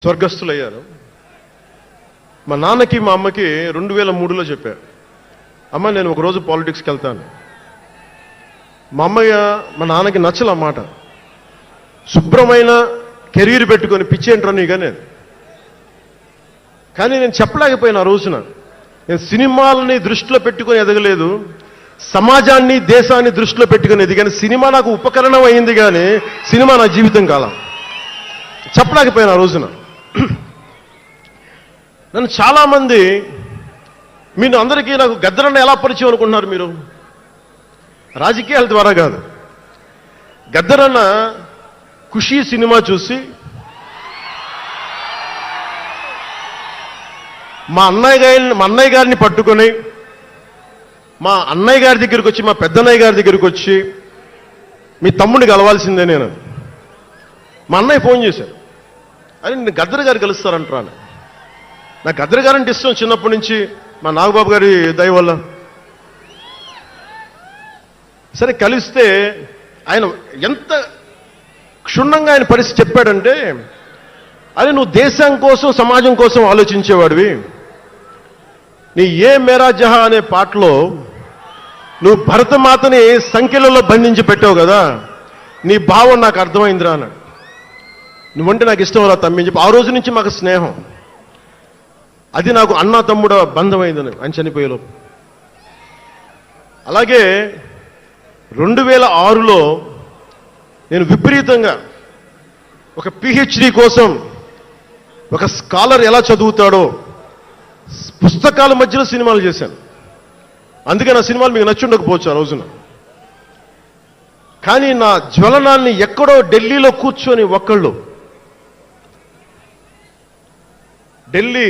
స్వర్గస్థులయ్యారు. మా నాన్నకి మా అమ్మకి 2003లో చెప్పారు, అమ్మ నేను ఒకరోజు పాలిటిక్స్కి వెళ్తాను. మా అమ్మయ్య మా నాన్నకి నచ్చల మాట. శుభ్రమైన కెరీర్ పెట్టుకొని పిచ్చేంట్రా నీకనే. కానీ నేను చెప్పలేకపోయినా. ఆ రోజున నేను సినిమాలని దృష్టిలో పెట్టుకొని ఎదగలేదు, సమాజాన్ని దేశాన్ని దృష్టిలో పెట్టుకొని ఎదిగాను. సినిమా నాకు ఉపకరణం అయింది కానీ సినిమా నా జీవితం కాలం. చెప్పలేకపోయినా ఆ రోజున. నన్ను చాలామంది, మీరు అందరికీ నాకు గద్దరన్న ఎలా పరిచయం అనుకుంటున్నారు మీరు? రాజకీయాల ద్వారా కాదు. గద్దరన్న ఖుషీ సినిమా చూసి మా అన్నయ్య గారిని పట్టుకొని మా అన్నయ్య గారి దగ్గరికి వచ్చి, మా పెద్దన్నయ్య గారి దగ్గరికి వచ్చి, మీ తమ్ముడిని కలవాల్సిందే నేను. మా అన్నయ్య ఫోన్ చేశారు, అని నేను గద్దర్ గారు కలుస్తారంటాను. నాకు గద్దర్ గారు అంటే ఇష్టం చిన్నప్పటి నుంచి, మా నాగబాబు గారి దయ వల్ల. సరే కలిస్తే ఆయన ఎంత క్షుణ్ణంగా ఆయన పరిస్థితి చెప్పాడంటే, అది నువ్వు దేశం కోసం సమాజం కోసం ఆలోచించేవాడివి. నీ ఏ మేరా జహా అనే పాటలో నువ్వు భరతమాతని సంఖ్యలలో బంధించి పెట్టావు కదా, నీ భావం నాకు అర్థమైందిరా అన్నాడు. నువ్వంటే నాకు ఇష్టం అలా తమ్మి అని చెప్పి ఆ రోజు నుంచి మాకు స్నేహం. అది నాకు అన్న తమ్ముడు బంధమైందని ఆయన చనిపోయేలోపు. అలాగే 2006లో నేను విపరీతంగా ఒక పిహెచ్డి కోసం, ఒక స్కాలర్ ఎలా చదువుతాడో పుస్తకాల మధ్యలో సినిమాలు చేశాను. అందుకే నా సినిమాలు మీకు నచ్చి ఉండకపోవచ్చు ఆ రోజున. కానీ నా జ్వలనాన్ని ఎక్కడో ఢిల్లీలో కూర్చొని ఒక్కళ్ళు, ఢిల్లీ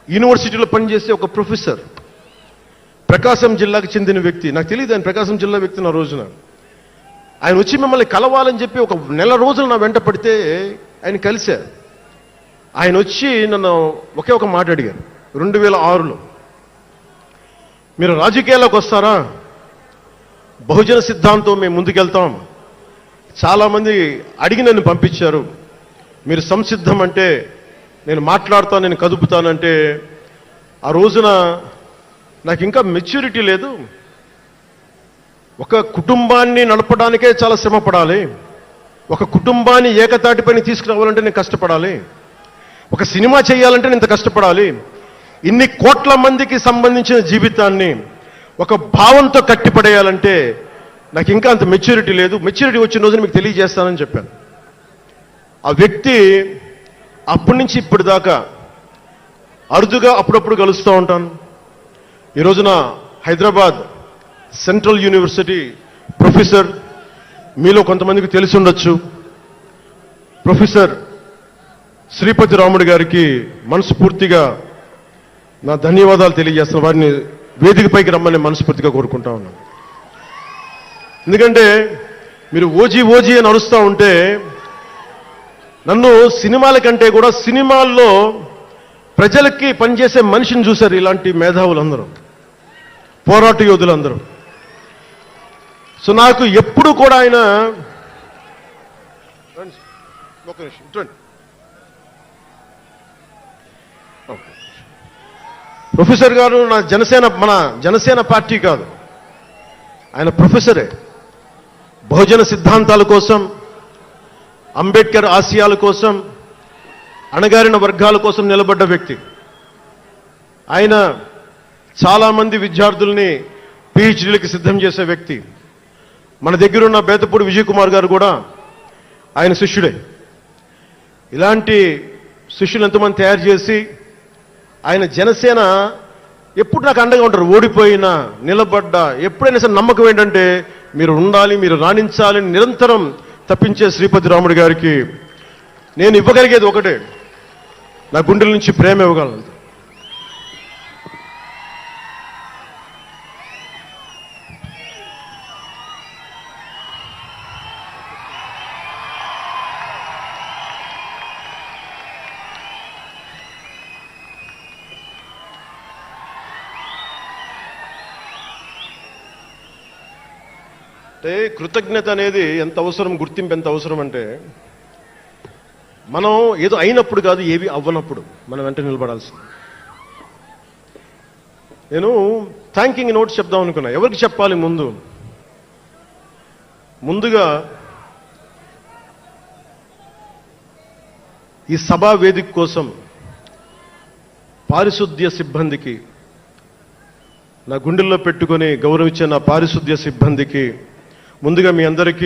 యూనివర్సిటీలో పనిచేసే ఒక ప్రొఫెసర్, ప్రకాశం జిల్లాకు చెందిన వ్యక్తి, నాకు తెలియదు ఆయన ప్రకాశం జిల్లా వ్యక్తి. నా రోజున ఆయన వచ్చి మిమ్మల్ని కలవాలని చెప్పి ఒక నెల రోజులు నా వెంట పడితే ఆయన కలిశారు. ఆయన వచ్చి నన్ను ఒకే ఒక మాట అడిగారు 2006లో, మీరు రాజకీయాల్లోకి వస్తారా? బహుజన సిద్ధాంతం మేము ముందుకెళ్తాం. చాలామంది అడిగి నన్ను పంపించారు, మీరు సంసిద్ధం అంటే నేను మాట్లాడతాను, నేను కదుపుతానంటే. ఆ రోజున నాకు ఇంకా మెచ్యూరిటీ లేదు. ఒక కుటుంబాన్ని నడపడానికే చాలా శ్రమ పడాలి, ఒక కుటుంబాన్ని ఏకతాటిపైన తీసుకురావాలంటే నేను కష్టపడాలి, ఒక సినిమా చేయాలంటే నేను ఇంత కష్టపడాలి, ఇన్ని కోట్ల మందికి సంబంధించిన జీవితాన్ని ఒక భావంతో కట్టిపడేయాలంటే నాకు ఇంకా అంత మెచ్యూరిటీ లేదు. మెచ్యూరిటీ వచ్చిన రోజున మీకు తెలియజేస్తానని చెప్పాను. ఆ వ్యక్తి అప్పటి నుంచి ఇప్పటిదాకా అరుదుగా అప్పుడప్పుడు కలుస్తూ ఉంటాను. ఈ రోజున హైదరాబాద్ సెంట్రల్ యూనివర్సిటీ ప్రొఫెసర్, మీలో కొంతమందికి తెలిసి ఉండొచ్చు, ప్రొఫెసర్ శ్రీపతి రాముడు గారికి మనస్ఫూర్తిగా నా ధన్యవాదాలు తెలియజేస్తున్న. వారిని వేదికపైకి రమ్మని మనస్ఫూర్తిగా కోరుకుంటా ఉన్నాను. ఎందుకంటే మీరు ఓజీ ఓజీ అని అరుస్తూ ఉంటే, నన్ను సినిమాల కంటే కూడా సినిమాల్లో ప్రజలకి పనిచేసే మనిషిని చూశారు ఇలాంటి మేధావులందరూ, పోరాట యోధులందరూ. సో నాకు ఎప్పుడు కూడా ఆయన, ఒక నిమిషం, ప్రొఫెసర్ గారు మన జనసేన పార్టీ కాదు, ఆయన ప్రొఫెసరే. బహుజన సిద్ధాంతాల కోసం, అంబేద్కర్ ఆశయాల కోసం, అణగారిన వర్గాల కోసం నిలబడ్డ వ్యక్తి. ఆయన చాలామంది విద్యార్థుల్ని పిహెచ్డీలకి సిద్ధం చేసే వ్యక్తి. మన దగ్గరున్న బేతపూడి విజయ్ కుమార్ గారు కూడా ఆయన శిష్యుడే. ఇలాంటి శిష్యులు ఎంతమంది తయారు చేసి ఆయన జనసేన ఎప్పుడు నాకు అండగా ఉంటారు. ఓడిపోయినా నిలబడ్డా ఎప్పుడైనా సరే నమ్మకం ఏంటంటే మీరు ఉండాలి, మీరు రాణించాలని నిరంతరం తప్పించే శ్రీపతి రాముడు గారికి నేను ఇవ్వగలిగేది ఒకటే, నా గుండెల నుంచి ప్రేమ ఇవ్వగలను. అంటే కృతజ్ఞత అనేది ఎంత అవసరం, గుర్తింపు ఎంత అవసరం అంటే, మనం ఏదో అయినప్పుడు కాదు, ఏవి అవ్వనప్పుడు మనం వెంట నిలబడాల్సింది. నేను థ్యాంకింగ్ నోట్స్ చెప్దాం అనుకున్నా. ఎవరికి చెప్పాలి? ముందుగా ఈ సభా వేదిక కోసం పారిశుద్ధ్య సిబ్బందికి, నా గుండెల్లో పెట్టుకొని గౌరవించే నా పారిశుద్ధ్య సిబ్బందికి ముందుగా మీ అందరికీ